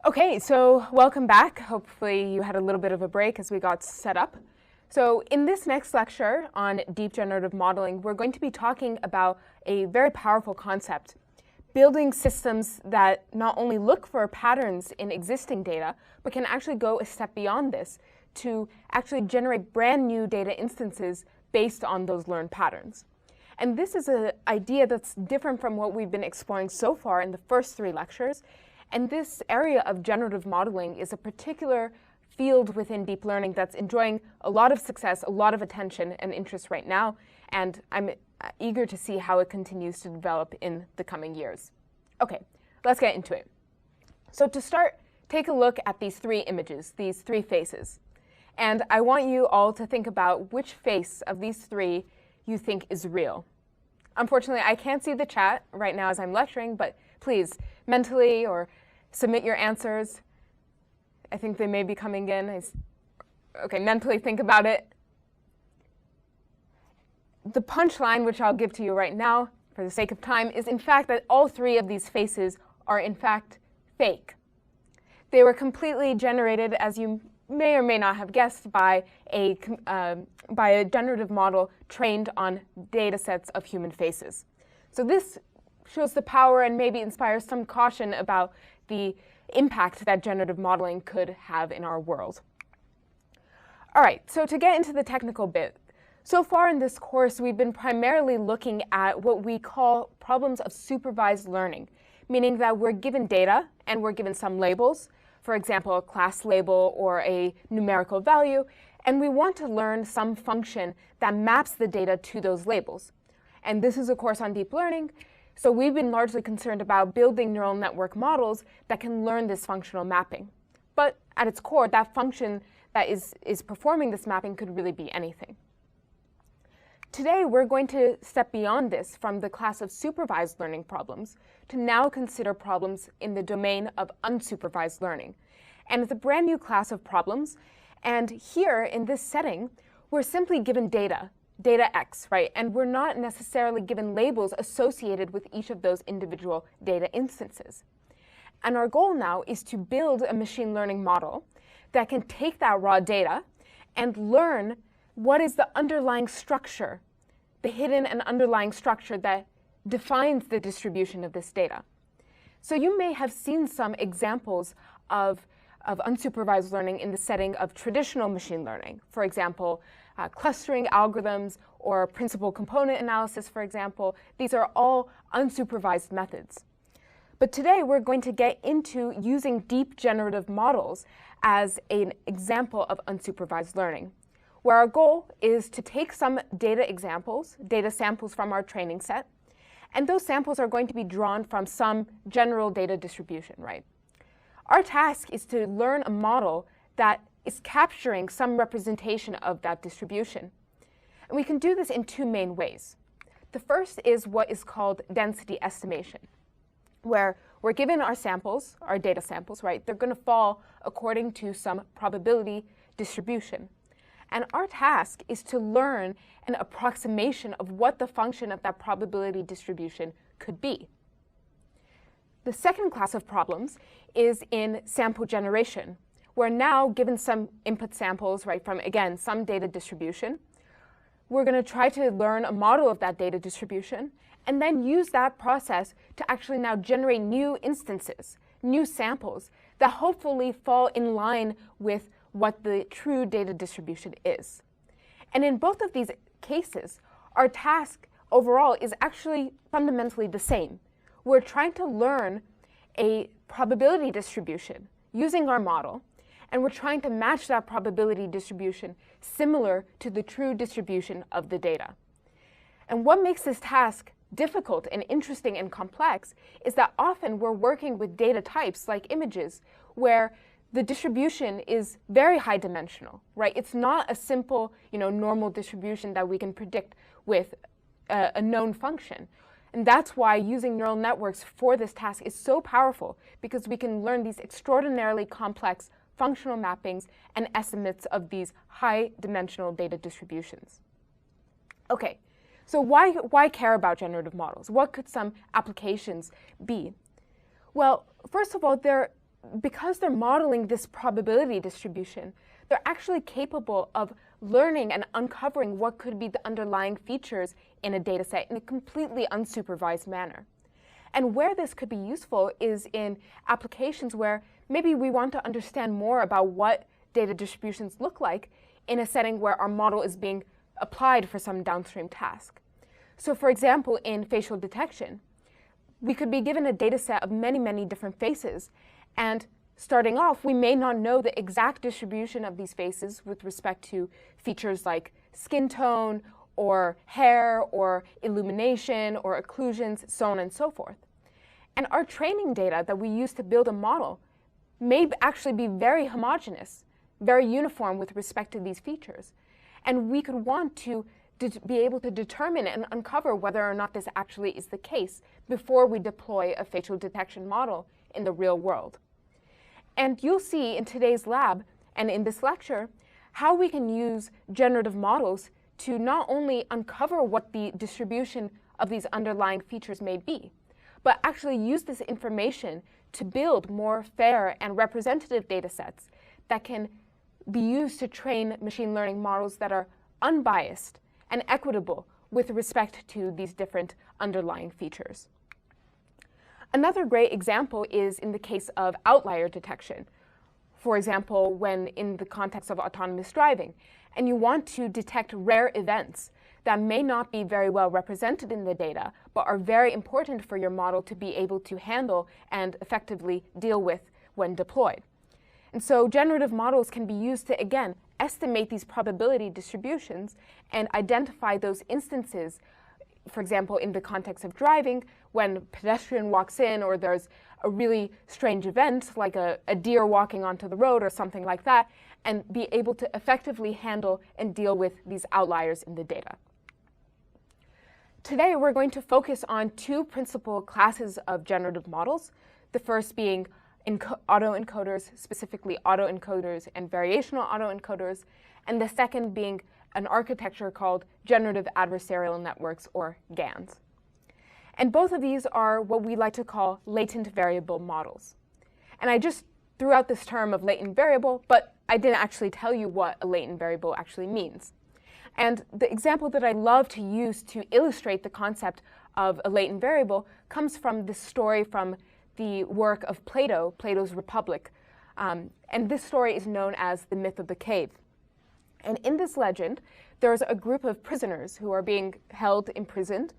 Okay, so welcome back. Hopefully you had a little bit of a break as we got set up. So in this next lecture on deep generative modeling, we're going to be talking about a very powerful concept, building systems that not only look for patterns in existing data, but can actually go a step beyond this to actually generate brand new data instances based on those learned patterns. And this is an idea that's different from what we've been exploring so far in the first 3 lectures. And this area of generative modeling is a particular field within deep learning that's enjoying a lot of success, a lot of attention and interest right now. And I'm eager to see how it continues to develop in the coming years. OK, let's get into it. So to start, take a look at these 3 images, these 3 faces. And I want you all to think about which face of these 3 you think is real. Unfortunately, I can't see the chat right now as I'm lecturing, but please, mentally or submit your answers. I think they may be coming in. OK, mentally think about it. The punchline, which I'll give to you right now for the sake of time, is in fact that all 3 of these faces are in fact fake. They were completely generated, as you may or may not have guessed, by a generative model trained on data sets of human faces. So this shows the power and maybe inspires some caution about the impact that generative modeling could have in our world. All right, so to get into the technical bit, so far in this course, we've been primarily looking at what we call problems of supervised learning, meaning that we're given data and we're given some labels, for example, a class label or a numerical value, and we want to learn some function that maps the data to those labels. And this is a course on deep learning, so we've been largely concerned about building neural network models that can learn this functional mapping. But at its core, that function that is performing this mapping could really be anything. Today, we're going to step beyond this from the class of supervised learning problems to now consider problems in the domain of unsupervised learning. And it's a brand new class of problems. And here, in this setting, we're simply given data X, right? And we're not necessarily given labels associated with each of those individual data instances. And our goal now is to build a machine learning model that can take that raw data and learn what is the underlying structure, the hidden and underlying structure that defines the distribution of this data. So you may have seen some examples of unsupervised learning in the setting of traditional machine learning. For example, clustering algorithms or principal component analysis, for example. These are all unsupervised methods. But today we're going to get into using deep generative models as an example of unsupervised learning, where our goal is to take some data samples from our training set, and those samples are going to be drawn from some general data distribution, right? Our task is to learn a model that is capturing some representation of that distribution. And we can do this in 2 main ways. The first is what is called density estimation, where we're given our samples, our data samples, right? They're going to fall according to some probability distribution. And our task is to learn an approximation of what the function of that probability distribution could be. The second class of problems is in sample generation. We're now given some input samples, right, from, again, some data distribution. We're going to try to learn a model of that data distribution, and then use that process to actually now generate new instances, new samples that hopefully fall in line with what the true data distribution is. And in both of these cases, our task overall is actually fundamentally the same. We're trying to learn a probability distribution using our model, and we're trying to match that probability distribution similar to the true distribution of the data. And what makes this task difficult and interesting and complex is that often we're working with data types like images where the distribution is very high dimensional, right? It's not a simple, normal distribution that we can predict with a known function. And that's why using neural networks for this task is so powerful, because we can learn these extraordinarily complex functional mappings and estimates of these high dimensional data distributions. Okay, so why care about generative models? What could some applications be? Well, first of all, they're because they're modeling this probability distribution, they're actually capable of learning and uncovering what could be the underlying features in a data set in a completely unsupervised manner. And where this could be useful is in applications where maybe we want to understand more about what data distributions look like in a setting where our model is being applied for some downstream task. So for example, in facial detection, we could be given a data set of many, many different faces. And starting off, we may not know the exact distribution of these faces with respect to features like skin tone or hair or illumination or occlusions, so on and so forth. And our training data that we use to build a model may actually be very homogeneous, very uniform with respect to these features. And we could want to be able to determine and uncover whether or not this actually is the case before we deploy a facial detection model in the real world. And you'll see in today's lab and in this lecture how we can use generative models to not only uncover what the distribution of these underlying features may be, but actually use this information to build more fair and representative data sets that can be used to train machine learning models that are unbiased and equitable with respect to these different underlying features. Another great example is in the case of outlier detection. For example, when in the context of autonomous driving, and you want to detect rare events that may not be very well represented in the data, but are very important for your model to be able to handle and effectively deal with when deployed. And so generative models can be used to, again, estimate these probability distributions and identify those instances, for example, in the context of driving, when a pedestrian walks in or there's a really strange event, like a deer walking onto the road or something like that, and be able to effectively handle and deal with these outliers in the data. Today, we're going to focus on two principal classes of generative models, the first being autoencoders, specifically autoencoders and variational autoencoders, and the second being an architecture called generative adversarial networks, or GANs. And both of these are what we like to call latent variable models. And I just threw out this term of latent variable, but I didn't actually tell you what a latent variable actually means. And the example that I love to use to illustrate the concept of a latent variable comes from this story from the work of Plato, Plato's Republic. And this story is known as the myth of the cave. And in this legend, there's a group of prisoners who are being held imprisoned,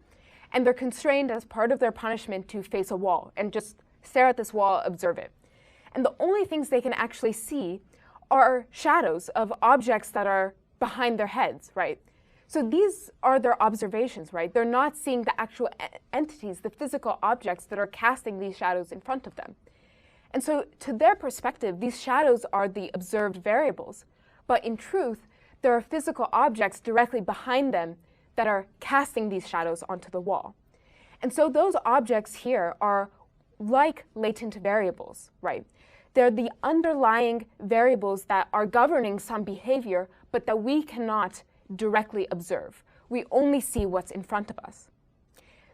and they're constrained as part of their punishment to face a wall and just stare at this wall, observe it. And the only things they can actually see are shadows of objects that are behind their heads, right? So these are their observations, right? They're not seeing the actual entities, the physical objects that are casting these shadows in front of them. And so to their perspective, these shadows are the observed variables. But in truth, there are physical objects directly behind them that are casting these shadows onto the wall. And so those objects here are like latent variables, right? They're the underlying variables that are governing some behavior, but that we cannot directly observe. We only see what's in front of us.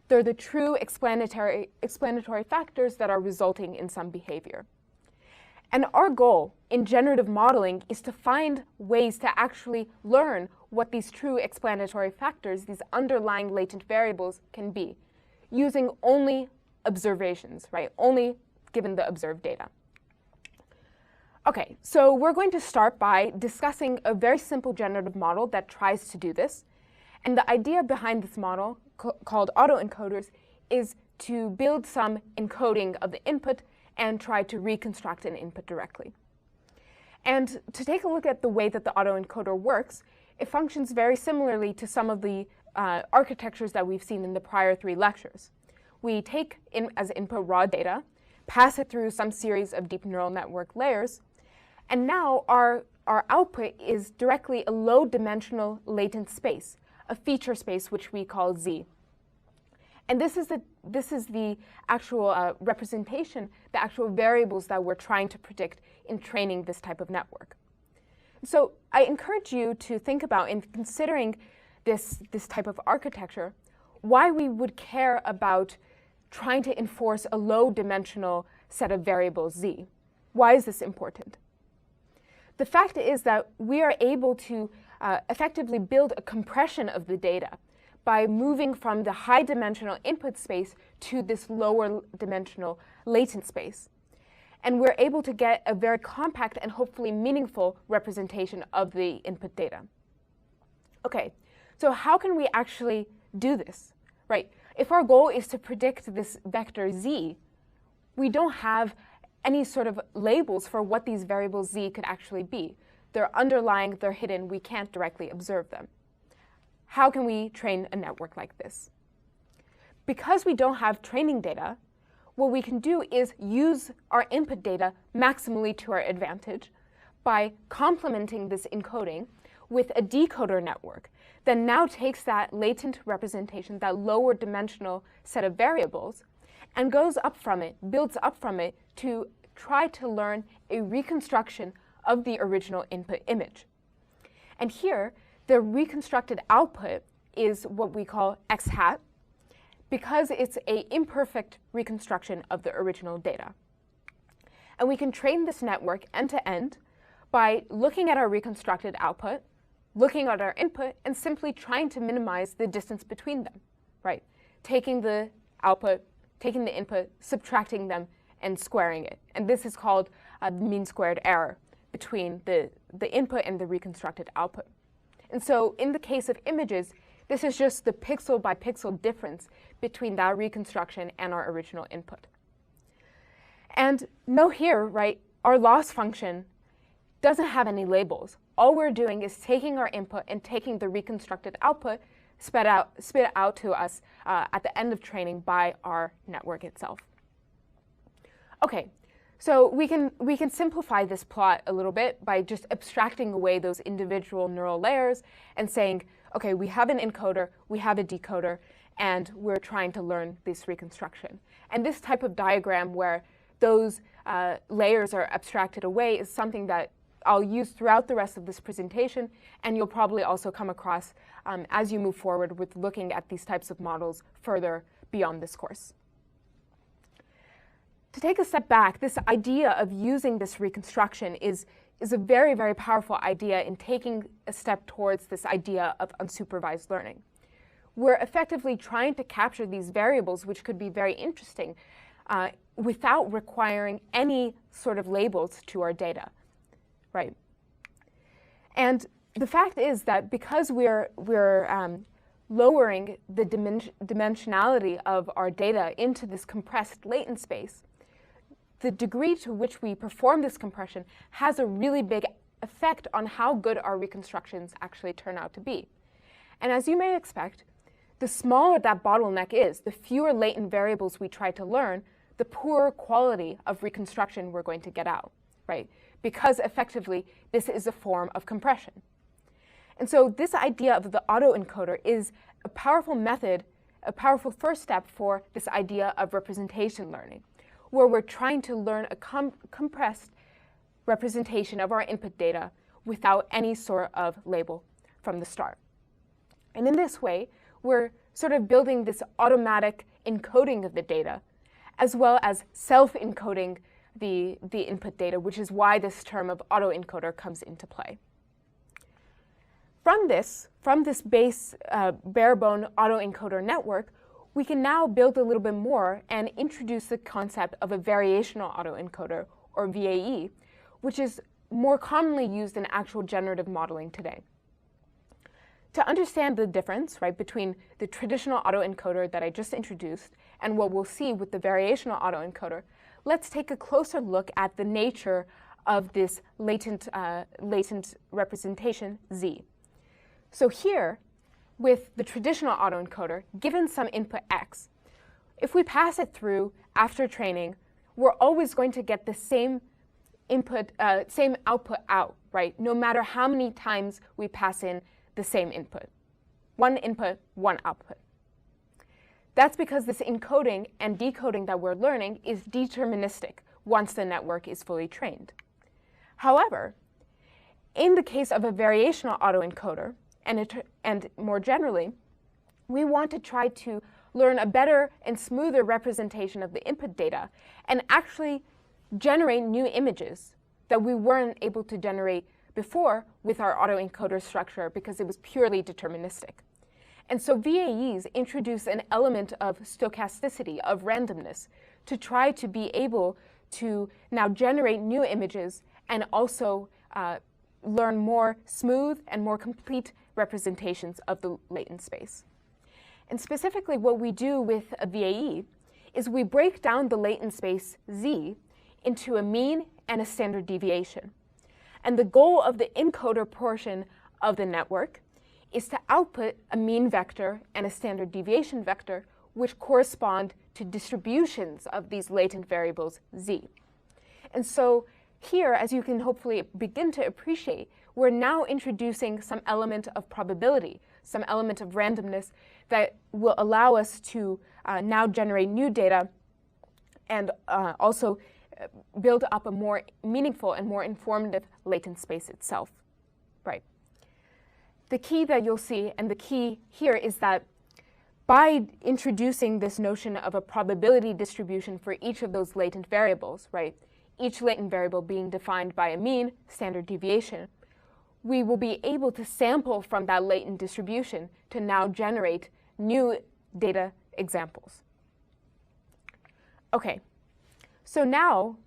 They're the true explanatory factors that are resulting in some behavior. And our goal in generative modeling is to find ways to actually learn what these true explanatory factors, these underlying latent variables, can be, using only observations, right? Only given the observed data. Okay, so we're going to start by discussing a very simple generative model that tries to do this. And the idea behind this model, called autoencoders, is to build some encoding of the input and try to reconstruct an input directly. And to take a look at the way that the autoencoder works, it functions very similarly to some of the architectures that we've seen in the prior 3 lectures. We take as input raw data, pass it through some series of deep neural network layers, and now our output is directly a low-dimensional latent space, a feature space which we call Z. And this is the actual representation, the actual variables that we're trying to predict in training this type of network. So I encourage you to think about, in considering this type of architecture, why we would care about trying to enforce a low-dimensional set of variables Z. Why is this important? The fact is that we are able to effectively build a compression of the data by moving from the high-dimensional input space to this lower-dimensional latent space. And we're able to get a very compact and hopefully meaningful representation of the input data. Okay, so how can we actually do this, right? If our goal is to predict this vector z, we don't have any sort of labels for what these variables z could actually be. They're underlying, they're hidden, we can't directly observe them. How can we train a network like this? Because we don't have training data, what we can do is use our input data maximally to our advantage by complementing this encoding with a decoder network that now takes that latent representation, that lower dimensional set of variables, and goes up from it, builds up from it to try to learn a reconstruction of the original input image. And here, the reconstructed output is what we call x hat, because it's an imperfect reconstruction of the original data. And we can train this network end-to-end by looking at our reconstructed output, looking at our input, and simply trying to minimize the distance between them, right? Taking the output, taking the input, subtracting them, and squaring it. And this is called the mean squared error between the input and the reconstructed output. And so in the case of images, this is just the pixel by pixel difference between that reconstruction and our original input. And note here, right, our loss function doesn't have any labels. All we're doing is taking our input and taking the reconstructed output, spit out to us at the end of training by our network itself. Okay, so we can simplify this plot a little bit by just abstracting away those individual neural layers and saying, okay, we have an encoder, we have a decoder, and we're trying to learn this reconstruction. And this type of diagram where those layers are abstracted away is something that I'll use throughout the rest of this presentation, and you'll probably also come across as you move forward with looking at these types of models further beyond this course. To take a step back, this idea of using this reconstruction is a very, very powerful idea in taking a step towards this idea of unsupervised learning. We're effectively trying to capture these variables, which could be very interesting, without requiring any sort of labels to our data, right? And the fact is that because we're lowering the dimensionality of our data into this compressed latent space, the degree to which we perform this compression has a really big effect on how good our reconstructions actually turn out to be. And as you may expect, the smaller that bottleneck is, the fewer latent variables we try to learn, the poorer quality of reconstruction we're going to get out, right? Because effectively, this is a form of compression. And so this idea of the autoencoder is a powerful method, a powerful first step for this idea of representation learning, where we're trying to learn a compressed representation of our input data without any sort of label from the start. And in this way, we're sort of building this automatic encoding of the data, as well as self-encoding the input data, which is why this term of autoencoder comes into play. From this base bare-bone autoencoder network, we can now build a little bit more and introduce the concept of a variational autoencoder, or VAE, which is more commonly used in actual generative modeling today. To understand the difference, right, between the traditional autoencoder that I just introduced and what we'll see with the variational autoencoder, let's take a closer look at the nature of this latent representation, Z. So here, with the traditional autoencoder, given some input x, if we pass it through after training, we're always going to get the same output out, right? No matter how many times we pass in the same input. One input, one output. That's because this encoding and decoding that we're learning is deterministic once the network is fully trained. However, in the case of a variational autoencoder, and more generally, we want to try to learn a better and smoother representation of the input data and actually generate new images that we weren't able to generate before with our autoencoder structure because it was purely deterministic. And so VAEs introduce an element of stochasticity, of randomness, to try to be able to now generate new images and also learn more smooth and more complete representations of the latent space. And specifically, what we do with a VAE is we break down the latent space Z into a mean and a standard deviation. And the goal of the encoder portion of the network is to output a mean vector and a standard deviation vector, which correspond to distributions of these latent variables Z. And so here, as you can hopefully begin to appreciate, we're now introducing some element of probability, some element of randomness that will allow us to now generate new data and also build up a more meaningful and more informative latent space itself. Right. The key that you'll see, and the key here, is that by introducing this notion of a probability distribution for each of those latent variables, right, each latent variable being defined by a mean standard deviation, we will be able to sample from that latent distribution to now generate new data examples. Okay, so now,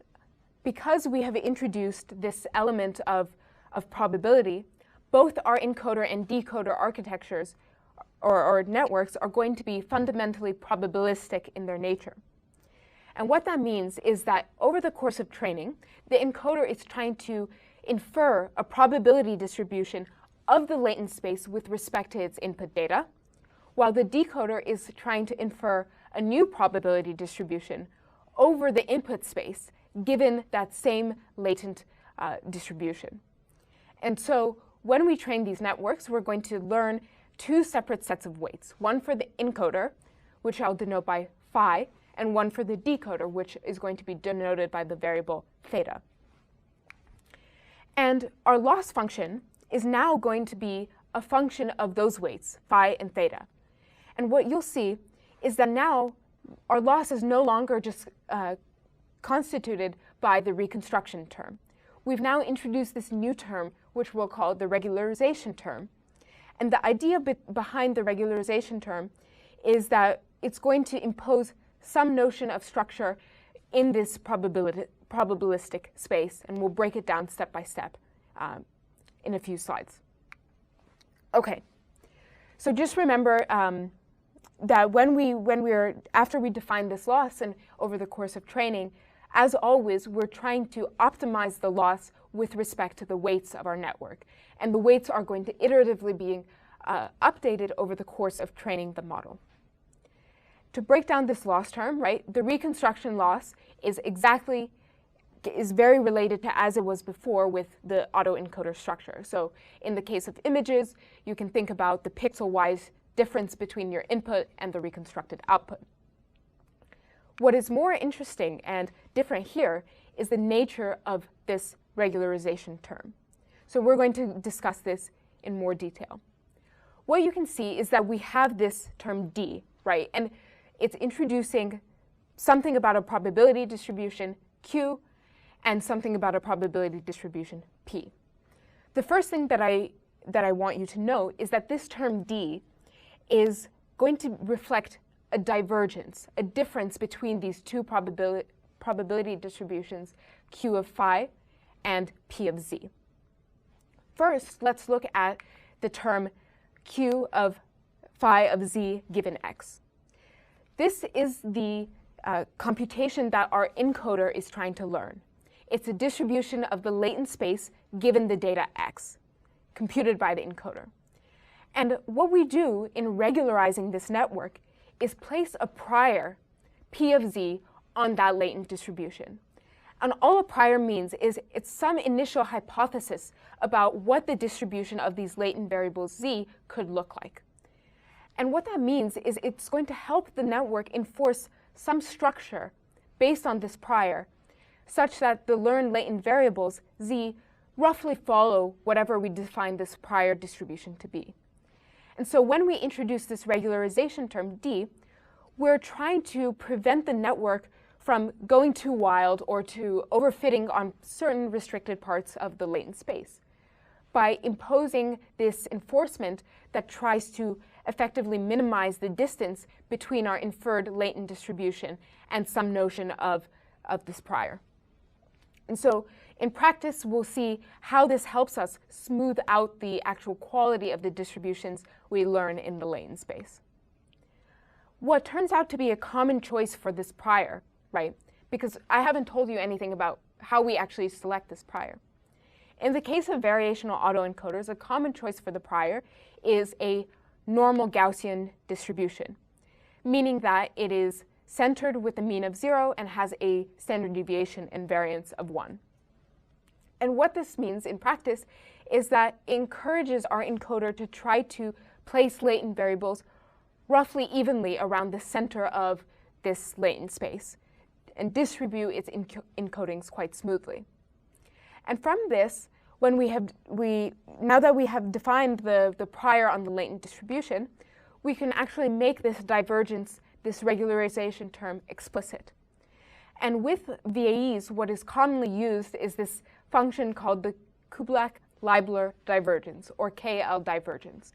because we have introduced this element of probability, both our encoder and decoder architectures or networks are going to be fundamentally probabilistic in their nature. And what that means is that over the course of training, the encoder is trying to infer a probability distribution of the latent space with respect to its input data, while the decoder is trying to infer a new probability distribution over the input space given that same latent distribution. And so when we train these networks, we're going to learn two separate sets of weights, one for the encoder, which I'll denote by phi, and one for the decoder, which is going to be denoted by the variable theta. And our loss function is now going to be a function of those weights, phi and theta. And what you'll see is that now our loss is no longer just constituted by the reconstruction term. We've now introduced this new term, which we'll call the regularization term. And the idea behind the regularization term is that it's going to impose some notion of structure in this probabilistic space, and we'll break it down step by step in a few slides. Okay, so just remember that after we define this loss and over the course of training, as always, we're trying to optimize the loss with respect to the weights of our network. And the weights are going to iteratively be updated over the course of training the model. To break down this loss term, right, the reconstruction loss is very related to as it was before with the autoencoder structure. So in the case of images, you can think about the pixel-wise difference between your input and the reconstructed output. What is more interesting and different here is the nature of this regularization term. So we're going to discuss this in more detail. What you can see is that we have this term D, right? And it's introducing something about a probability distribution, Q, and something about a probability distribution, P. The first thing that I want you to know is that this term D is going to reflect a divergence, a difference between these two probability distributions, Q of phi and P of Z. First, let's look at the term Q of phi of Z given X. This is the computation that our encoder is trying to learn. It's a distribution of the latent space given the data X, computed by the encoder. And what we do in regularizing this network is place a prior, P of Z, on that latent distribution. And all a prior means is it's some initial hypothesis about what the distribution of these latent variables Z could look like. And what that means is it's going to help the network enforce some structure based on this prior, such that the learned latent variables Z roughly follow whatever we define this prior distribution to be. And so when we introduce this regularization term D, we're trying to prevent the network from going too wild or to overfitting on certain restricted parts of the latent space by imposing this enforcement that tries to effectively minimize the distance between our inferred latent distribution and some notion of this prior. And so in practice, we'll see how this helps us smooth out the actual quality of the distributions we learn in the latent space. What turns out to be a common choice for this prior, right? Because I haven't told you anything about how we actually select this prior. In the case of variational autoencoders, a common choice for the prior is a normal Gaussian distribution, meaning that it is centered with a mean of 0 and has a standard deviation and variance of 1. And what this means in practice is that it encourages our encoder to try to place latent variables roughly evenly around the center of this latent space and distribute its encodings quite smoothly. And from this, now that we have defined the prior on the latent distribution, we can actually make this divergence, this regularization term, explicit. And with VAEs, what is commonly used is this function called the Kublak-Leibler divergence, or KL divergence.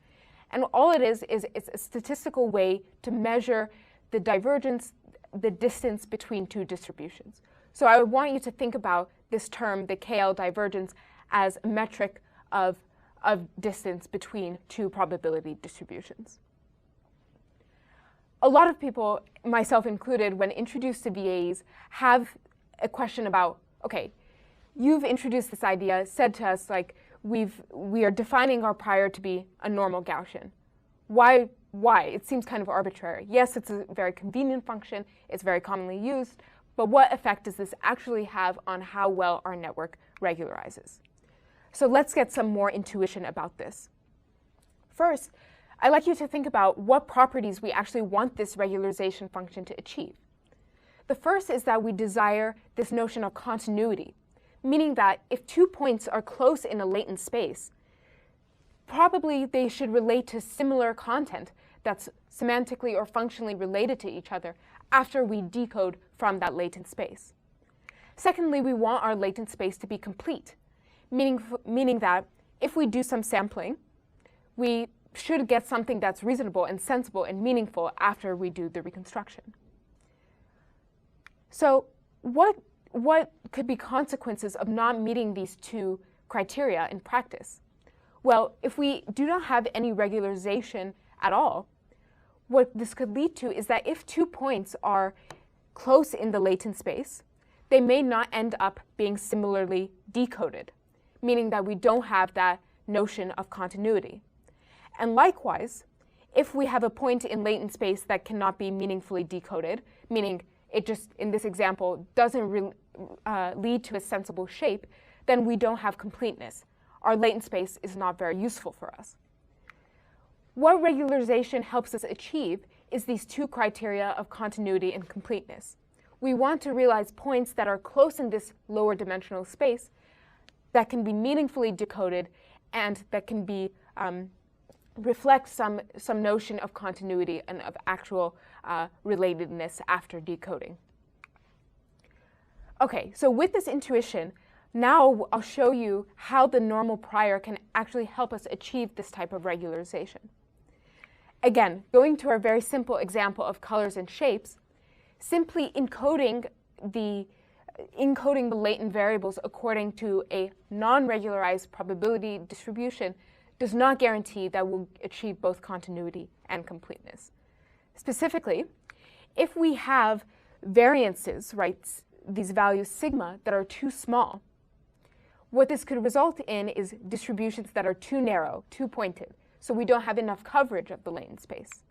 And all it is it's a statistical way to measure the divergence, the distance between two distributions. So I would want you to think about this term, the KL divergence, as a metric of distance between two probability distributions. A lot of people, myself included, when introduced to VAEs, have a question about, okay, you've introduced this idea, said to us, like, we are defining our prior to be a normal Gaussian. Why? It seems kind of arbitrary. Yes, it's a very convenient function, it's very commonly used, but what effect does this actually have on how well our network regularizes? So let's get some more intuition about this. First, I'd like you to think about what properties we actually want this regularization function to achieve. The first is that we desire this notion of continuity, meaning that if 2 points are close in a latent space, probably they should relate to similar content that's semantically or functionally related to each other after we decode from that latent space. Secondly, we want our latent space to be complete, meaning that if we do some sampling, we should get something that's reasonable and sensible and meaningful after we do the reconstruction. So what could be consequences of not meeting these two criteria in practice? Well, if we do not have any regularization at all, what this could lead to is that if 2 points are close in the latent space, they may not end up being similarly decoded, meaning that we don't have that notion of continuity. And likewise, if we have a point in latent space that cannot be meaningfully decoded, meaning it just, in this example, doesn't lead to a sensible shape, then we don't have completeness. Our latent space is not very useful for us. What regularization helps us achieve is these two criteria of continuity and completeness. We want to realize points that are close in this lower dimensional space that can be meaningfully decoded and that can be reflect some notion of continuity and of actual relatedness after decoding. Okay, so with this intuition, now I'll show you how the normal prior can actually help us achieve this type of regularization. Again, going to our very simple example of colors and shapes, simply encoding the latent variables according to a non-regularized probability distribution does not guarantee that we'll achieve both continuity and completeness. Specifically, if we have variances, right, these values sigma, that are too small, what this could result in is distributions that are too narrow, too pointed, so we don't have enough coverage of the latent space.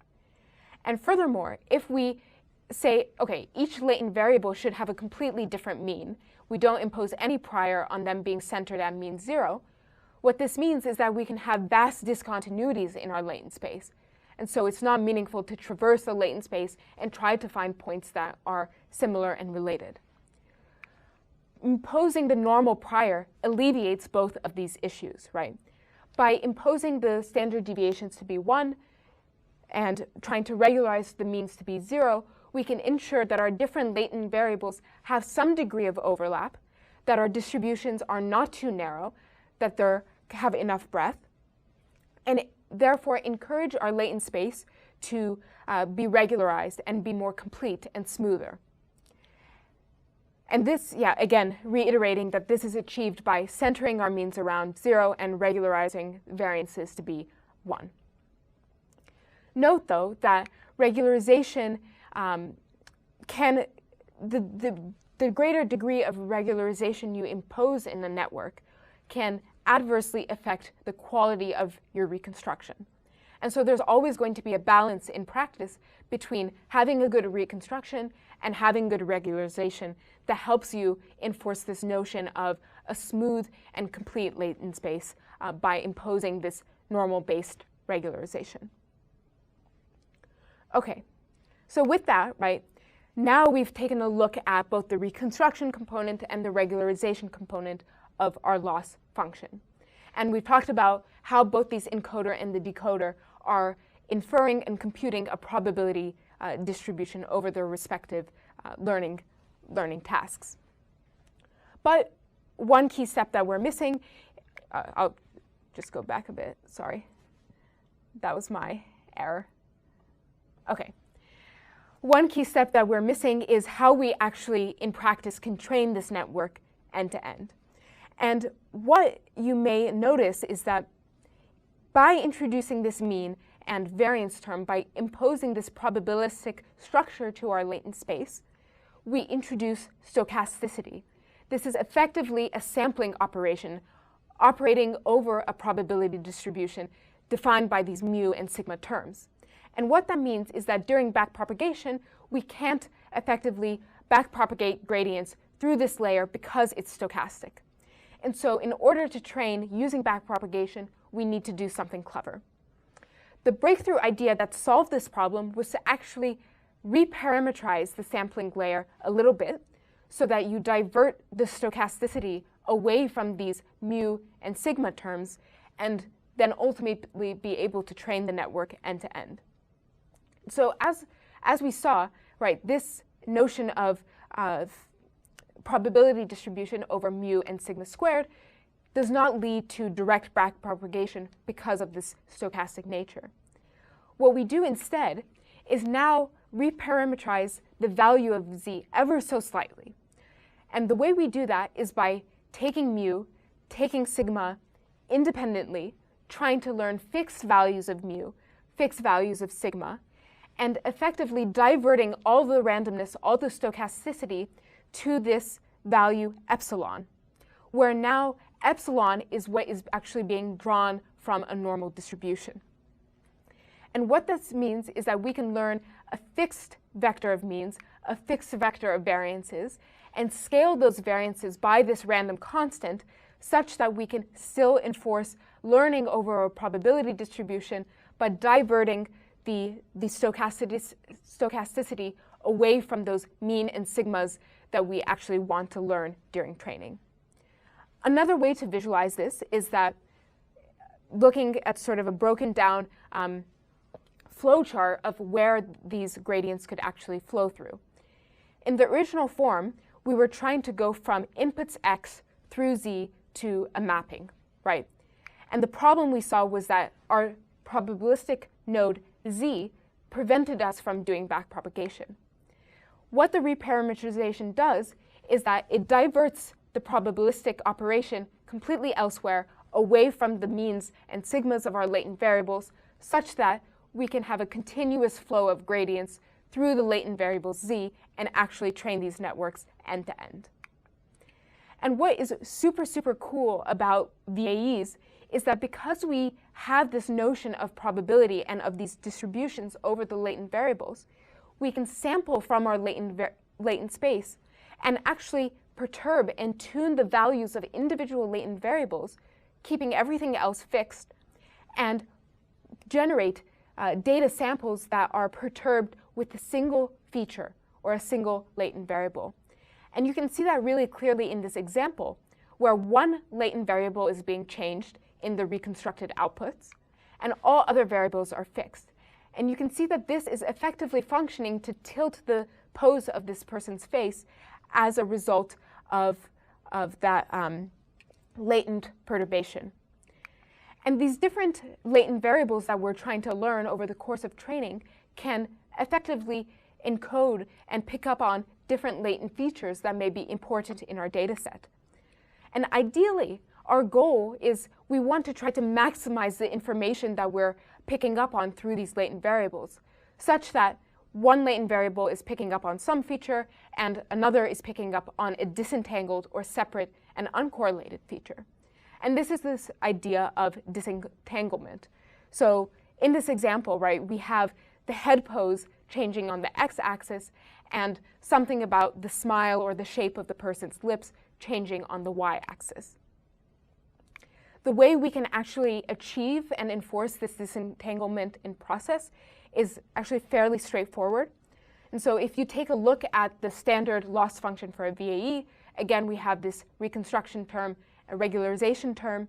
And furthermore, if we say, okay, each latent variable should have a completely different mean, we don't impose any prior on them being centered at mean 0, what this means is that we can have vast discontinuities in our latent space. And so it's not meaningful to traverse the latent space and try to find points that are similar and related. Imposing the normal prior alleviates both of these issues, right? By imposing the standard deviations to be 1 and trying to regularize the means to be 0, we can ensure that our different latent variables have some degree of overlap, that our distributions are not too narrow, that they have enough breadth, and therefore encourage our latent space to be regularized and be more complete and smoother. And this, again, reiterating that this is achieved by centering our means around 0 and regularizing variances to be 1. Note, though, that regularization the greater degree of regularization you impose in the network can adversely affect the quality of your reconstruction. And so there's always going to be a balance in practice between having a good reconstruction and having good regularization that helps you enforce this notion of a smooth and complete latent space by imposing this normal-based regularization. Okay, so with that, right, now we've taken a look at both the reconstruction component and the regularization component of our loss function. And we've talked about how both these encoder and the decoder are inferring and computing a probability distribution over their respective learning tasks. But one key step that we're missing, I'll just go back a bit, sorry. That was my error. Okay. One key step that we're missing is how we actually, in practice, can train this network end-to-end. And what you may notice is that by introducing this mean and variance term, by imposing this probabilistic structure to our latent space, we introduce stochasticity. This is effectively a sampling operation operating over a probability distribution defined by these mu and sigma terms. And what that means is that during backpropagation, we can't effectively backpropagate gradients through this layer because it's stochastic. And so in order to train using backpropagation, we need to do something clever. The breakthrough idea that solved this problem was to actually reparameterize the sampling layer a little bit so that you divert the stochasticity away from these mu and sigma terms and then ultimately be able to train the network end to end. So as we saw, right, this notion of probability distribution over mu and sigma squared does not lead to direct backpropagation because of this stochastic nature. What we do instead is now reparameterize the value of z ever so slightly. And the way we do that is by taking mu, taking sigma independently, trying to learn fixed values of mu, fixed values of sigma, and effectively diverting all the randomness, all the stochasticity to this value epsilon, where now epsilon is what is actually being drawn from a normal distribution. And what this means is that we can learn a fixed vector of means, a fixed vector of variances, and scale those variances by this random constant such that we can still enforce learning over a probability distribution, but diverting the stochasticity away from those mean and sigmas that we actually want to learn during training. Another way to visualize this is that looking at sort of a broken down flowchart of where these gradients could actually flow through. In the original form, we were trying to go from inputs x through z to a mapping, right? And the problem we saw was that our probabilistic node z prevented us from doing backpropagation. What the reparameterization does is that it diverts the probabilistic operation completely elsewhere, away from the means and sigmas of our latent variables, such that we can have a continuous flow of gradients through the latent variables z and actually train these networks end to end. And what is super, super cool about VAEs is that because we have this notion of probability and of these distributions over the latent variables, we can sample from our latent space and actually perturb and tune the values of individual latent variables, keeping everything else fixed, and generate data samples that are perturbed with a single feature or a single latent variable. And you can see that really clearly in this example, where one latent variable is being changed in the reconstructed outputs, and all other variables are fixed. And you can see that this is effectively functioning to tilt the pose of this person's face as a result of that latent perturbation. And these different latent variables that we're trying to learn over the course of training can effectively encode and pick up on different latent features that may be important in our data set. And ideally, our goal is we want to try to maximize the information that we're picking up on through these latent variables, such that one latent variable is picking up on some feature and another is picking up on a disentangled or separate and uncorrelated feature. And this is this idea of disentanglement. So in this example, right, we have the head pose changing on the x-axis and something about the smile or the shape of the person's lips changing on the y-axis. The way we can actually achieve and enforce this disentanglement in process is actually fairly straightforward. And so if you take a look at the standard loss function for a VAE, again, we have this reconstruction term, a regularization term.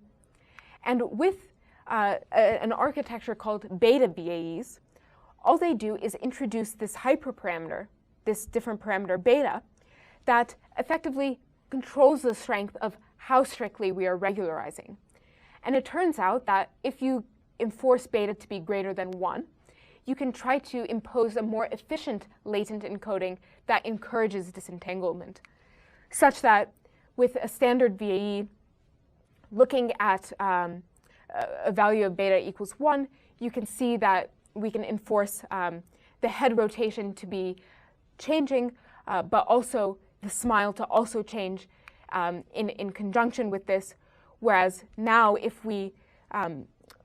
And with an architecture called beta VAEs, all they do is introduce this hyperparameter, this different parameter beta, that effectively controls the strength of how strictly we are regularizing. And it turns out that if you enforce beta to be greater than 1, you can try to impose a more efficient latent encoding that encourages disentanglement, such that with a standard VAE, looking at a value of beta equals 1, you can see that we can enforce the head rotation to be changing, but also the smile to also change in conjunction with this. Whereas now, if we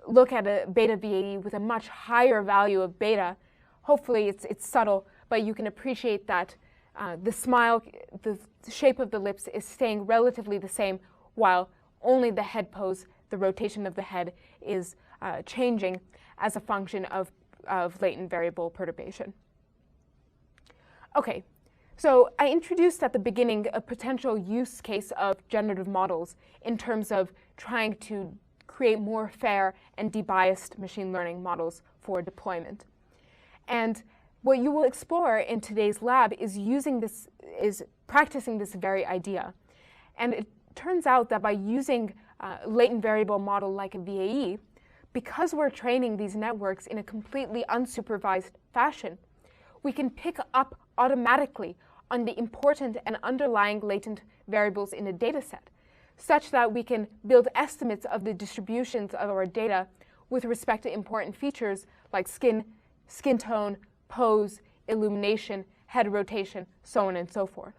look at a beta VAE with a much higher value of beta, hopefully it's subtle, but you can appreciate that the smile, the shape of the lips is staying relatively the same, while only the head pose, the rotation of the head, is changing as a function of latent variable perturbation. Okay, so I introduced at the beginning a potential use case of generative models in terms of trying to create more fair and debiased machine learning models for deployment. And what you will explore in today's lab is practicing this very idea. And it turns out that by using a latent variable model like a VAE, because we're training these networks in a completely unsupervised fashion, we can pick up automatically on the important and underlying latent variables in a data set, such that we can build estimates of the distributions of our data with respect to important features like skin tone, pose, illumination, head rotation, so on and so forth.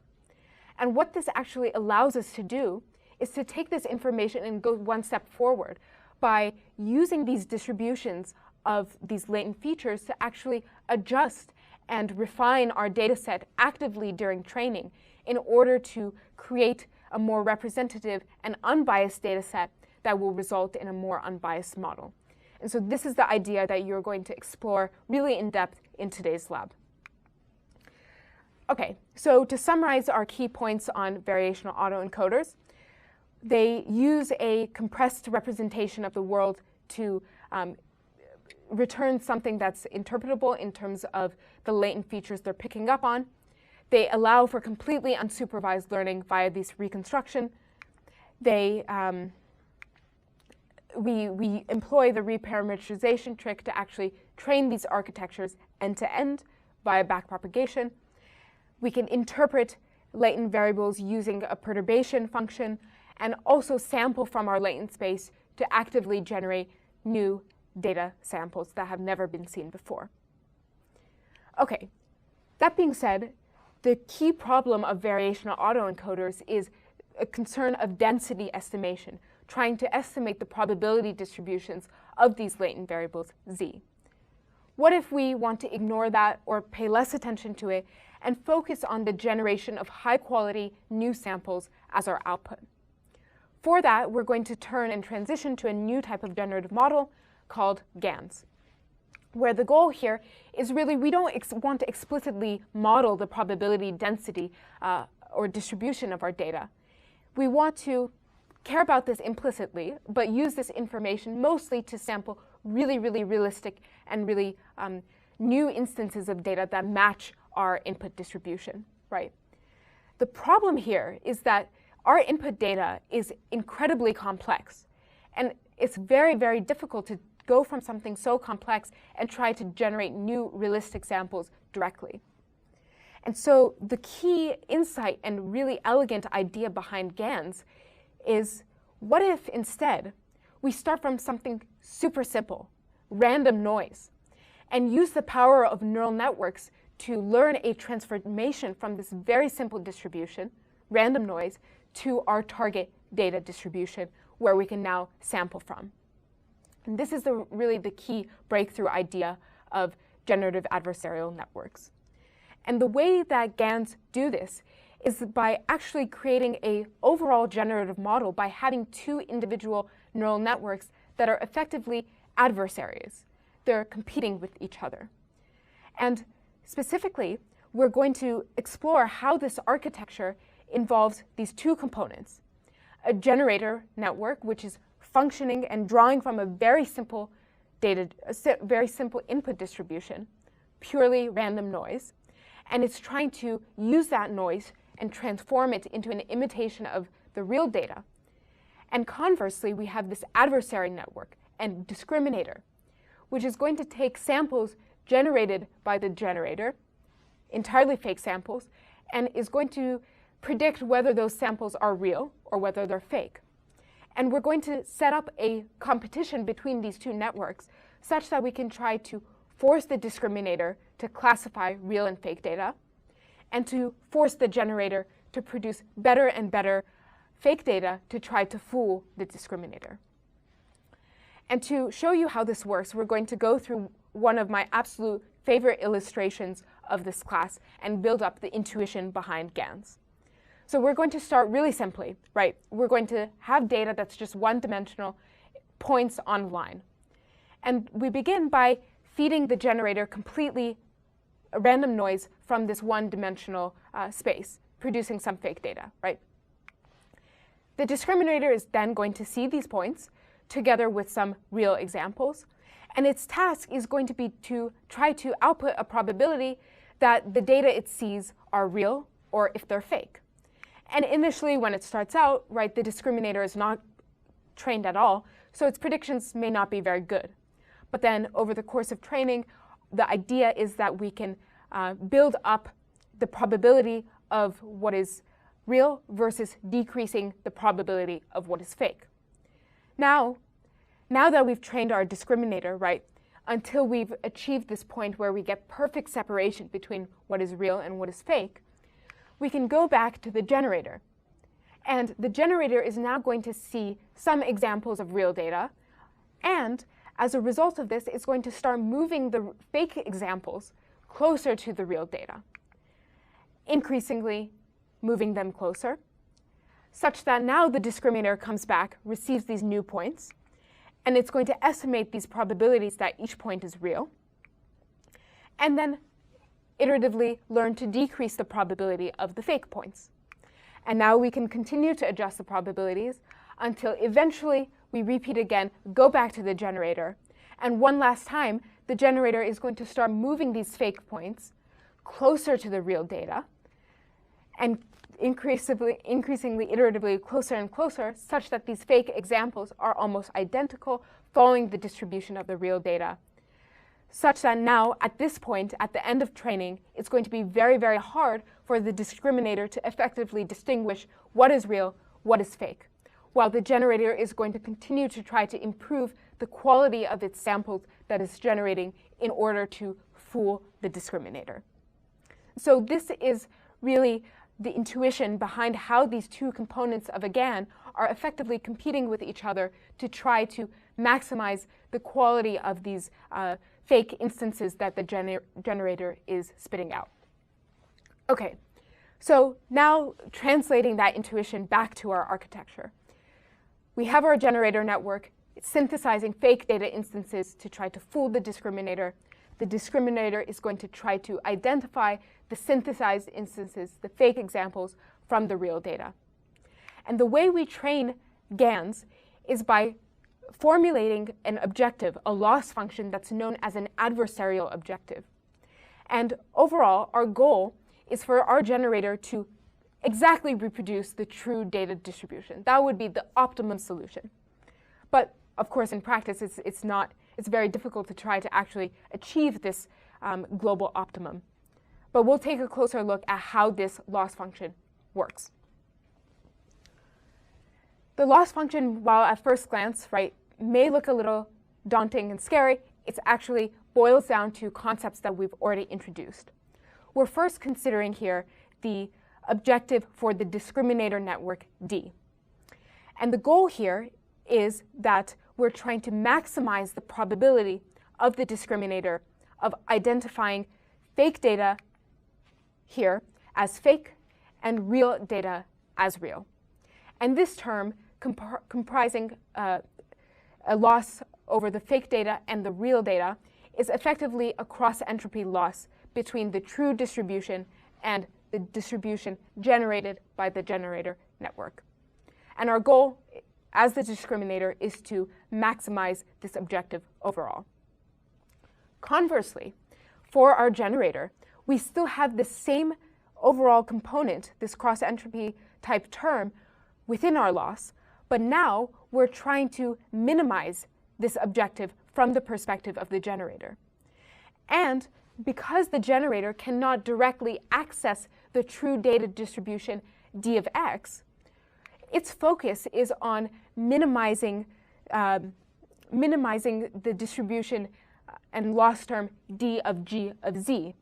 And what this actually allows us to do is to take this information and go one step forward by using these distributions of these latent features to actually adjust and refine our data set actively during training in order to create a more representative and unbiased data set that will result in a more unbiased model. And so this is the idea that you're going to explore really in depth in today's lab. Okay, so to summarize our key points on variational autoencoders, they use a compressed representation of the world to return something that's interpretable in terms of the latent features they're picking up on. They allow for completely unsupervised learning via this reconstruction. We employ the reparameterization trick to actually train these architectures end-to-end via backpropagation. We can interpret latent variables using a perturbation function and also sample from our latent space to actively generate new data samples that have never been seen before. Okay, that being said, the key problem of variational autoencoders is a concern of density estimation, trying to estimate the probability distributions of these latent variables, z. What if we want to ignore that or pay less attention to it and focus on the generation of high-quality new samples as our output? For that, we're going to turn and transition to a new type of generative model called GANs, where the goal here is really we don't want to explicitly model the probability density or distribution of our data. We want to care about this implicitly, but use this information mostly to sample really, really realistic and really new instances of data that match our input distribution, right? The problem here is that our input data is incredibly complex, and it's very, very difficult to go from something so complex and try to generate new realistic samples directly. And so the key insight and really elegant idea behind GANs is, what if instead we start from something super simple, random noise, and use the power of neural networks to learn a transformation from this very simple distribution, random noise, to our target data distribution, where we can now sample from. And this is really the key breakthrough idea of generative adversarial networks. And the way that GANs do this is by actually creating an overall generative model by having two individual neural networks that are effectively adversaries. They're competing with each other. And specifically, we're going to explore how this architecture involves these two components: a generator network, which is functioning and drawing from a very simple input distribution, purely random noise, and it's trying to use that noise and transform it into an imitation of the real data. And conversely, we have this adversary network and discriminator, which is going to take samples generated by the generator, entirely fake samples, and is going to predict whether those samples are real or whether they're fake. And we're going to set up a competition between these two networks such that we can try to force the discriminator to classify real and fake data, and to force the generator to produce better and better fake data to try to fool the discriminator. And to show you how this works, we're going to go through one of my absolute favorite illustrations of this class and build up the intuition behind GANs. So we're going to start really simply, right? We're going to have data that's just one-dimensional points on a line. And we begin by feeding the generator completely a random noise from this one-dimensional space, producing some fake data, right? The discriminator is then going to see these points together with some real examples, and its task is going to be to try to output a probability that the data it sees are real or if they're fake. And initially, when it starts out, right, the discriminator is not trained at all, so its predictions may not be very good. But then over the course of training, the idea is that we can build up the probability of what is real versus decreasing the probability of what is fake. Now that we've trained our discriminator, right, until we've achieved this point where we get perfect separation between what is real and what is fake, we can go back to the generator. And the generator is now going to see some examples of real data, and as a result of this, it's going to start moving the fake examples closer to the real data, increasingly moving them closer, such that now the discriminator comes back, receives these new points, and it's going to estimate these probabilities that each point is real, and then iteratively learn to decrease the probability of the fake points. And now we can continue to adjust the probabilities until eventually we repeat again, go back to the generator, and one last time, the generator is going to start moving these fake points closer to the real data, and increasingly, iteratively closer and closer, such that these fake examples are almost identical, following the distribution of the real data, such that now, at this point, at the end of training, it's going to be very, very hard for the discriminator to effectively distinguish what is real, what is fake, while the generator is going to continue to try to improve the quality of its samples that it's generating in order to fool the discriminator. So this is really the intuition behind how these two components of a GAN are effectively competing with each other to try to maximize the quality of these fake instances that the generator is spitting out. Okay, so now translating that intuition back to our architecture. We have our generator network. It's synthesizing fake data instances to try to fool the discriminator. The discriminator is going to try to identify the synthesized instances, the fake examples, from the real data. And the way we train GANs is by formulating an objective, a loss function that's known as an adversarial objective. And overall, our goal is for our generator to exactly reproduce the true data distribution. That would be the optimum solution. But of course, in practice, it's very difficult to try to actually achieve this global optimum. But we'll take a closer look at how this loss function works. The loss function, while at first glance, right, may look a little daunting and scary, it actually boils down to concepts that we've already introduced. We're first considering here the objective for the discriminator network D. And the goal here is that we're trying to maximize the probability of the discriminator of identifying fake data here as fake and real data as real. And this term, comprising a loss over the fake data and the real data, is effectively a cross-entropy loss between the true distribution and the distribution generated by the generator network. And our goal as the discriminator is to maximize this objective overall. Conversely, for our generator, we still have the same overall component, this cross-entropy type term, within our loss, but now we're trying to minimize this objective from the perspective of the generator. And because the generator cannot directly access the true data distribution d of x, its focus is on minimizing the distribution and loss term d of g of z,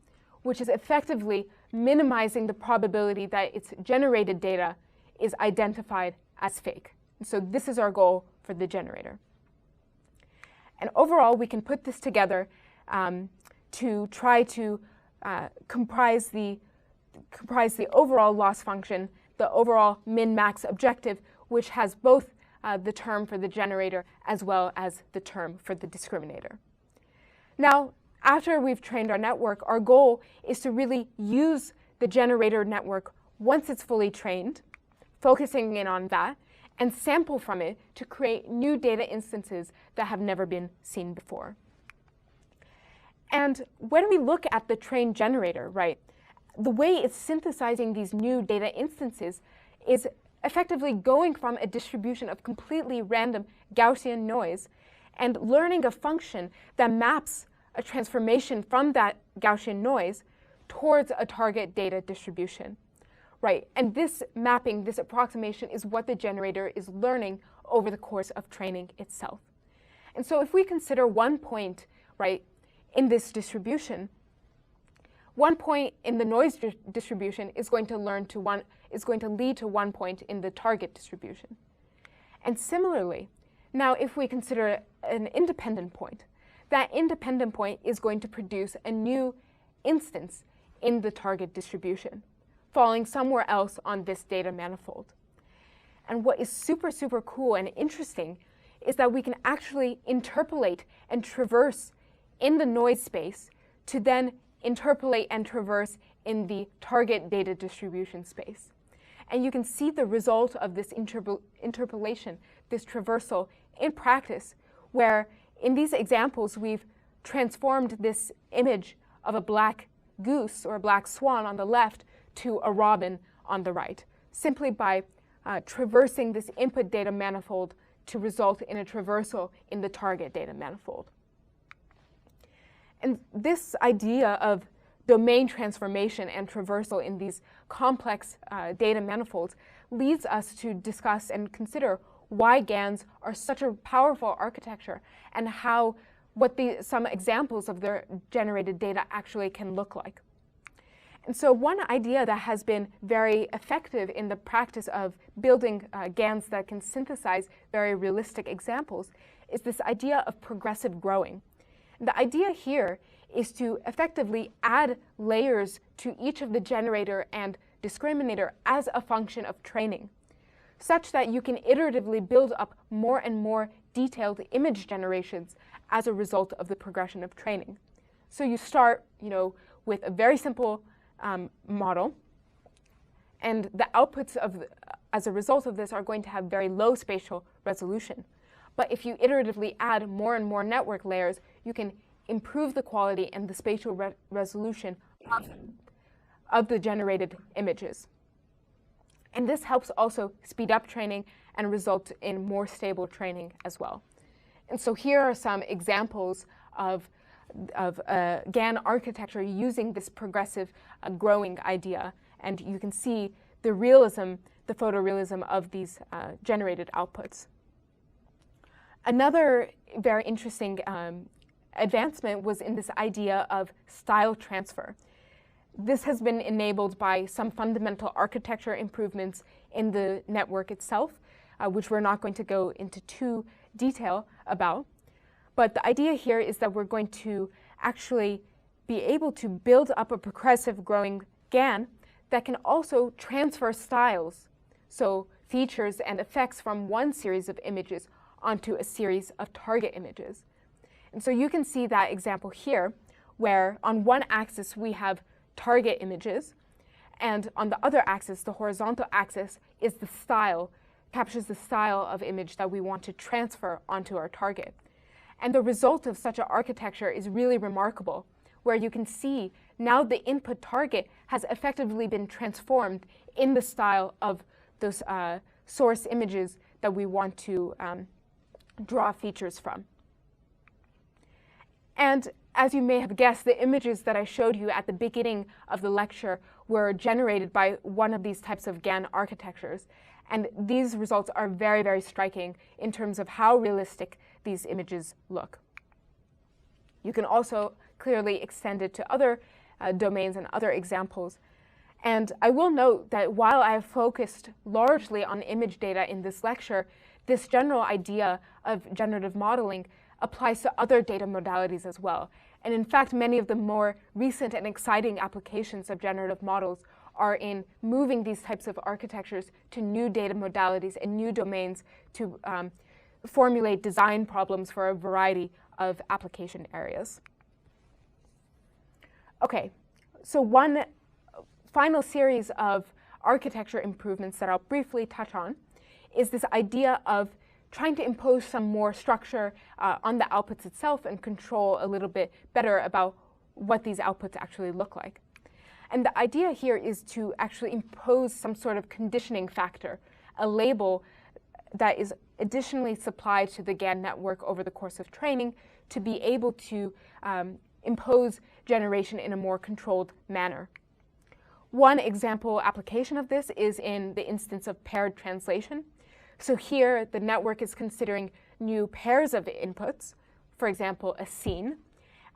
which is effectively minimizing the probability that its generated data is identified as fake. And so this is our goal for the generator. And overall, we can put this together to try to comprise the overall loss function, the overall min-max objective, which has both the term for the generator as well as the term for the discriminator. Now, after we've trained our network, our goal is to really use the generator network once it's fully trained, focusing in on that, and sample from it to create new data instances that have never been seen before. And when we look at the trained generator, right, the way it's synthesizing these new data instances is effectively going from a distribution of completely random Gaussian noise and learning a function that maps a transformation from that Gaussian noise towards a target data distribution. Right, and this mapping, this approximation, is what the generator is learning over the course of training itself. And so if we consider one point, right, in this distribution, one point in the noise distribution is going to lead to one point in the target distribution. And similarly, now if we consider an independent point, that independent point is going to produce a new instance in the target distribution, falling somewhere else on this data manifold. And what is super, super cool and interesting is that we can actually interpolate and traverse in the noise space to then interpolate and traverse in the target data distribution space. And you can see the result of this interpolation, this traversal in practice, where in these examples we've transformed this image of a black goose or a black swan on the left to a robin on the right, simply by traversing this input data manifold to result in a traversal in the target data manifold. And this idea of domain transformation and traversal in these complex data manifolds leads us to discuss and consider why GANs are such a powerful architecture and what some examples of their generated data actually can look like. And so one idea that has been very effective in the practice of building GANs that can synthesize very realistic examples is this idea of progressive growing. And the idea here is to effectively add layers to each of the generator and discriminator as a function of training, such that you can iteratively build up more and more detailed image generations as a result of the progression of training. So you start, with a very simple model, and the outputs as a result of this are going to have very low spatial resolution. But if you iteratively add more and more network layers, you can improve the quality and the spatial resolution of the generated images. And this helps also speed up training and result in more stable training as well. And so here are some examples of GAN architecture using this progressive growing idea. And you can see the realism, the photorealism of these generated outputs. Another very interesting advancement was in this idea of style transfer. This has been enabled by some fundamental architecture improvements in the network itself, which we're not going to go into too detail about. But the idea here is that we're going to actually be able to build up a progressive growing GAN that can also transfer styles, so features and effects from one series of images onto a series of target images. And so you can see that example here, where on one axis we have target images, and on the other axis, the horizontal axis, is the style, captures the style of image that we want to transfer onto our target. And the result of such an architecture is really remarkable, where you can see now the input target has effectively been transformed in the style of those source images that we want to draw features from. And as you may have guessed, the images that I showed you at the beginning of the lecture were generated by one of these types of GAN architectures. And these results are very, very striking in terms of how realistic these images look. You can also clearly extend it to other domains and other examples. And I will note that while I have focused largely on image data in this lecture, this general idea of generative modeling applies to other data modalities as well. And in fact, many of the more recent and exciting applications of generative models are in moving these types of architectures to new data modalities and new domains to formulate design problems for a variety of application areas. Okay, so one final series of architecture improvements that I'll briefly touch on is this idea of trying to impose some more structure on the outputs itself and control a little bit better about what these outputs actually look like. And the idea here is to actually impose some sort of conditioning factor, a label that is additionally supplied to the GAN network over the course of training to be able to impose generation in a more controlled manner. One example application of this is in the instance of paired translation. So here, the network is considering new pairs of inputs, for example, a scene,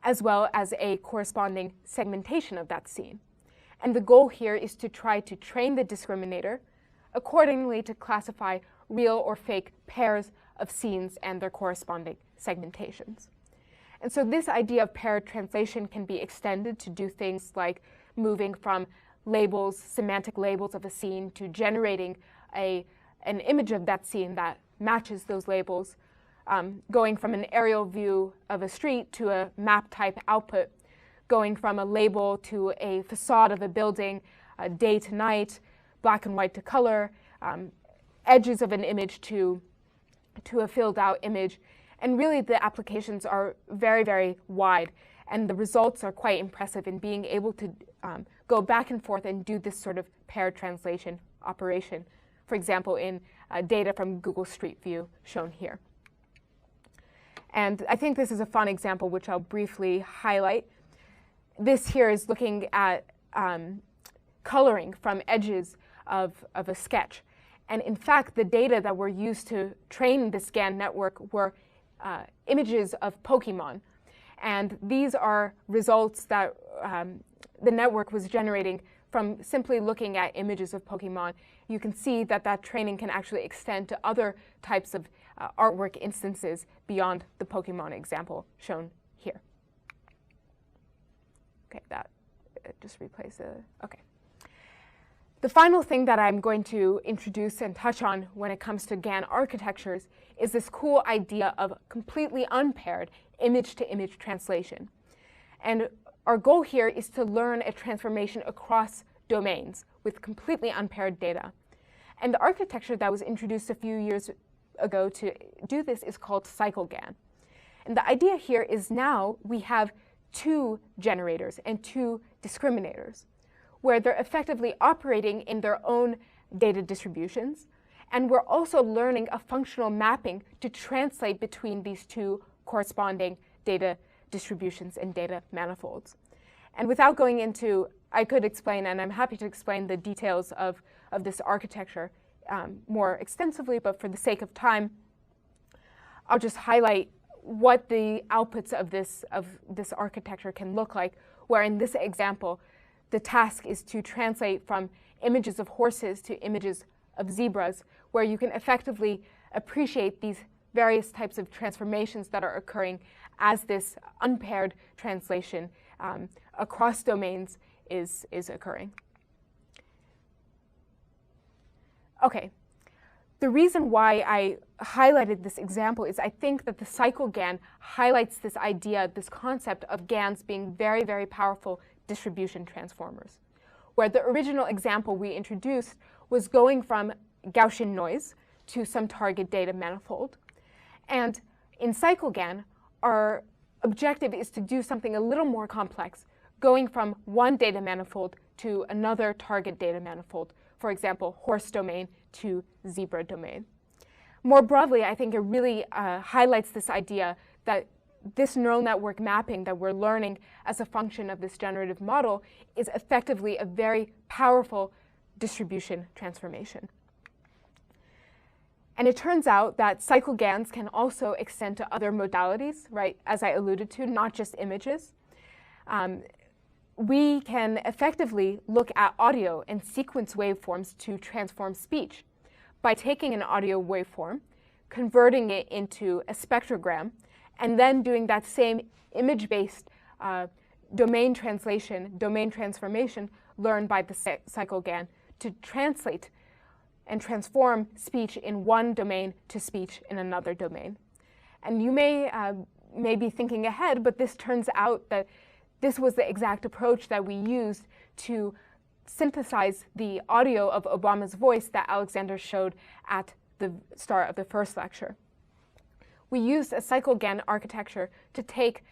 as well as a corresponding segmentation of that scene. And the goal here is to try to train the discriminator accordingly to classify real or fake pairs of scenes and their corresponding segmentations. And so this idea of paired translation can be extended to do things like moving from labels, semantic labels of a scene, to generating an image of that scene that matches those labels, going from an aerial view of a street to a map type output, going from a label to a facade of a building, day to night, black and white to color, edges of an image to a filled out image. And really the applications are very, very wide, and the results are quite impressive in being able to go back and forth and do this sort of paired translation operation. For example, in data from Google Street View shown here. And I think this is a fun example which I'll briefly highlight. This here is looking at coloring from edges of a sketch. And in fact, the data that were used to train this GAN network were images of Pokemon. And these are results that the network was generating from simply looking at images of Pokemon. You can see that that training can actually extend to other types of artwork instances beyond the Pokemon example shown here. Okay, that just replace the, okay. The final thing that I'm going to introduce and touch on when it comes to GAN architectures is this cool idea of completely unpaired image-to-image translation. And our goal here is to learn a transformation across domains with completely unpaired data. And the architecture that was introduced a few years ago to do this is called CycleGAN. And the idea here is now we have two generators and two discriminators, where they're effectively operating in their own data distributions. And we're also learning a functional mapping to translate between these two corresponding data distributions and data manifolds. And without going into, I could explain, and I'm happy to explain the details of this architecture more extensively, but for the sake of time, I'll just highlight what the outputs of this architecture can look like, where in this example, the task is to translate from images of horses to images of zebras, where you can effectively appreciate these various types of transformations that are occurring as this unpaired translation across domains is occurring. Okay, the reason why I highlighted this example is I think that the CycleGAN highlights this idea, this concept of GANs being very, very powerful distribution transformers, where the original example we introduced was going from Gaussian noise to some target data manifold. And in CycleGAN, our objective is to do something a little more complex, going from one data manifold to another target data manifold, for example, horse domain to zebra domain. More broadly, I think it really highlights this idea that this neural network mapping that we're learning as a function of this generative model is effectively a very powerful distribution transformation. And it turns out that CycleGANs can also extend to other modalities, right, as I alluded to, not just images. We can effectively look at audio and sequence waveforms to transform speech by taking an audio waveform, converting it into a spectrogram, and then doing that same image-based domain translation, domain transformation learned by the CycleGAN to translate and transform speech in one domain to speech in another domain. And you may be thinking ahead, but this turns out that this was the exact approach that we used to synthesize the audio of Obama's voice that Alexander showed at the start of the first lecture. We used a CycleGAN architecture to take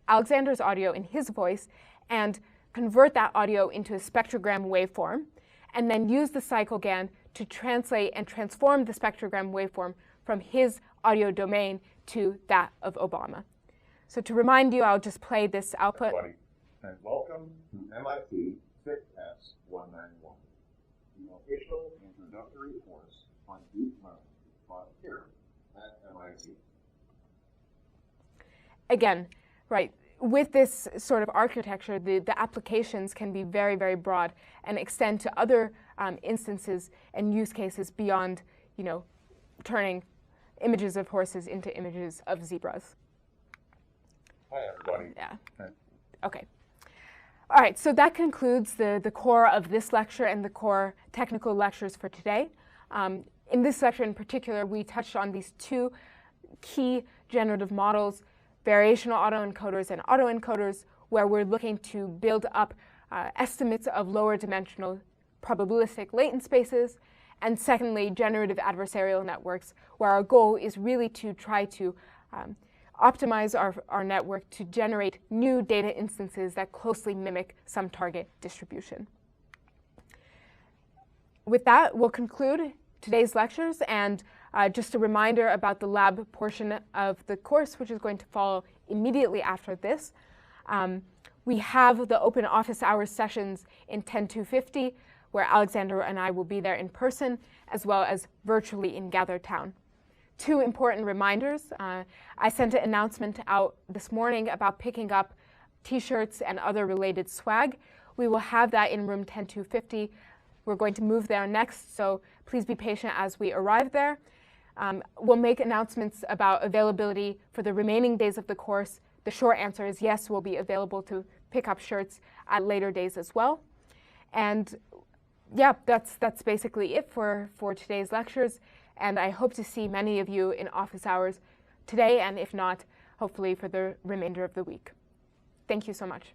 Alexander's audio in his voice and convert that audio into a spectrogram waveform, and then use the CycleGAN to translate and transform the spectrogram waveform from his audio domain to that of Obama. So to remind you, I'll just play this output. Everybody, and welcome to MIT 6S191, the official introductory course on deep learning taught here at MIT. Again, right, with this sort of architecture, the applications can be very, very broad and extend to other instances and use cases beyond, turning images of horses into images of zebras. Hi, everybody. Yeah. Hi. Okay. All right, so that concludes the core of this lecture and the core technical lectures for today. In this lecture in particular, we touched on these two key generative models, variational autoencoders and autoencoders, where we're looking to build up estimates of lower dimensional probabilistic latent spaces, and secondly, generative adversarial networks, where our goal is really to try to optimize our network to generate new data instances that closely mimic some target distribution. With that, we'll conclude today's lectures, and just a reminder about the lab portion of the course, which is going to follow immediately after this. We have the open office hours sessions in 10-250, where Alexander and I will be there in person, as well as virtually in GatherTown. Two important reminders. I sent an announcement out this morning about picking up t-shirts and other related swag. We will have that in room 10-250. We're going to move there next, so please be patient as we arrive there. We'll make announcements about availability for the remaining days of the course. The short answer is yes, we'll be available to pick up shirts at later days as well. And yeah, that's basically it for today's lectures. And I hope to see many of you in office hours today, and if not, hopefully for the remainder of the week. Thank you so much.